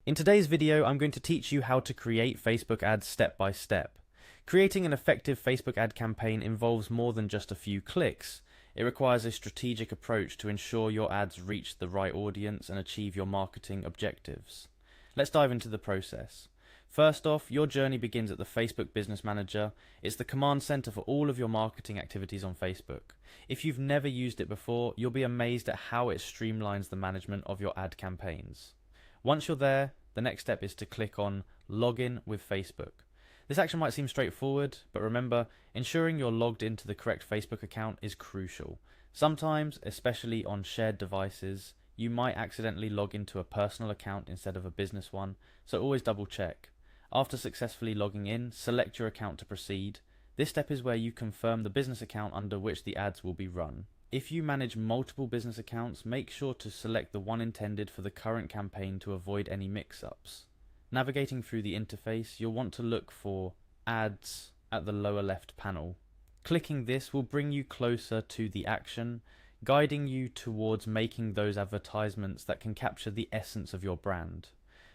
In today's video, I'm going to teach you how to create Facebook ads step by step. Creating an effective Facebook ad campaign involves more than just a few clicks. It requires a strategic approach to ensure your ads reach the right audience and achieve your marketing objectives. Let's dive into the process. First off, your journey begins at the Facebook Business Manager. It's the command center for all of your marketing activities on Facebook. If you've never used it before, you'll be amazed at how it streamlines the management of your ad campaigns. Once you're there, the next step is to click on Login with Facebook. This action might seem straightforward, but remember, ensuring you're logged into the correct Facebook account is crucial. Sometimes, especially on shared devices, you might accidentally log into a personal account instead of a business one, so always double check. After successfully logging in, select your account to proceed. This step is where you confirm the business account under which the ads will be run. If you manage multiple business accounts, make sure to select the one intended for the current campaign to avoid any mix-ups. Navigating through the interface, you'll want to look for Ads at the lower left panel. Clicking this will bring you closer to the action, guiding you towards making those advertisements that can capture the essence of your brand.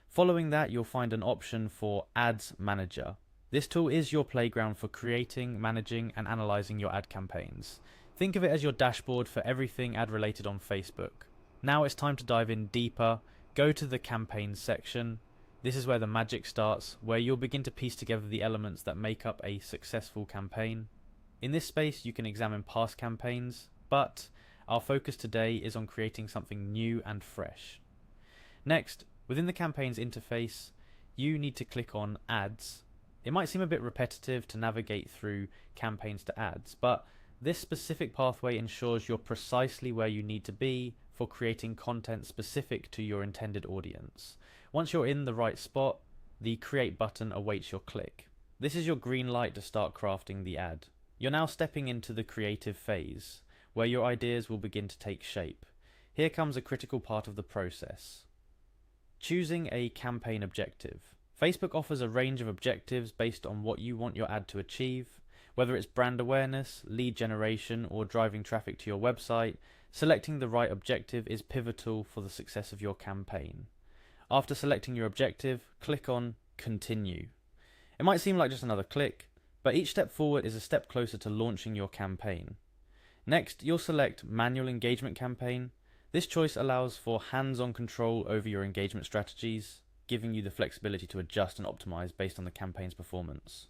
Following that, you'll find an option for Ads Manager. This tool is your playground for creating, managing, and analyzing your ad campaigns. Think of it as your dashboard for everything ad related on Facebook. Now it's time to dive in deeper. Go to the campaigns section. This is where the magic starts, where you'll begin to piece together the elements that make up a successful campaign. In this space, you can examine past campaigns, but our focus today is on creating something new and fresh. Next, within the campaign's interface, you need to click on Ads. It might seem a bit repetitive to navigate through campaigns to ads, but this specific pathway ensures you're precisely where you need to be for creating content specific to your intended audience. Once you're in the right spot, the Create button awaits your click. This is your green light to start crafting the ad. You're now stepping into the creative phase, where your ideas will begin to take shape. Here comes a critical part of the process. Choosing a campaign objective. Facebook offers a range of objectives based on what you want your ad to achieve. Whether it's brand awareness, lead generation, or driving traffic to your website, selecting the right objective is pivotal for the success of your campaign. After selecting your objective, click on Continue. It might seem like just another click, but each step forward is a step closer to launching your campaign. Next, you'll select Manual Engagement Campaign. This choice allows for hands-on control over your engagement strategies, giving you the flexibility to adjust and optimize based on the campaign's performance.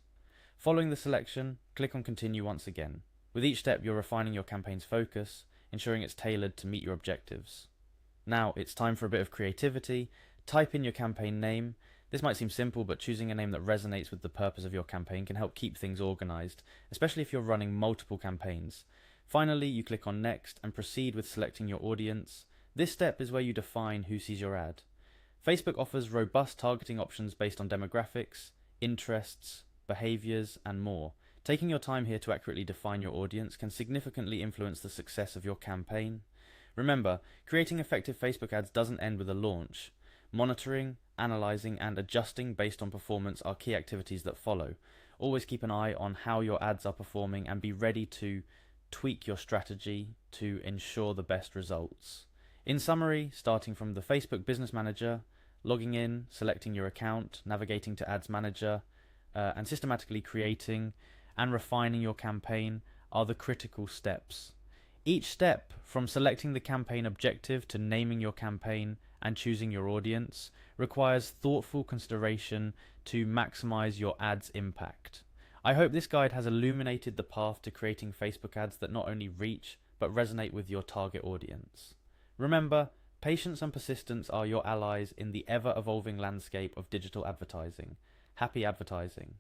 Following the selection, click on Continue once again. With each step, you're refining your campaign's focus, ensuring it's tailored to meet your objectives. Now, it's time for a bit of creativity. Type in your campaign name. This might seem simple, but choosing a name that resonates with the purpose of your campaign can help keep things organized, especially if you're running multiple campaigns. Finally, you click on Next and proceed with selecting your audience. This step is where you define who sees your ad. Facebook offers robust targeting options based on demographics, interests, behaviors, and more. Taking your time here to accurately define your audience can significantly influence the success of your campaign. Remember, creating effective Facebook ads doesn't end with a launch. Monitoring, analyzing, and adjusting based on performance are key activities that follow. Always keep an eye on how your ads are performing and be ready to tweak your strategy to ensure the best results. In summary, starting from the Facebook Business Manager, logging in, selecting your account, navigating to Ads Manager, and systematically creating and refining your campaign are the critical steps. Each step, from selecting the campaign objective to naming your campaign and choosing your audience, requires thoughtful consideration to maximize your ad's impact. I hope this guide has illuminated the path to creating Facebook ads that not only reach but resonate with your target audience. Remember, patience and persistence are your allies in the ever-evolving landscape of digital advertising. Happy advertising.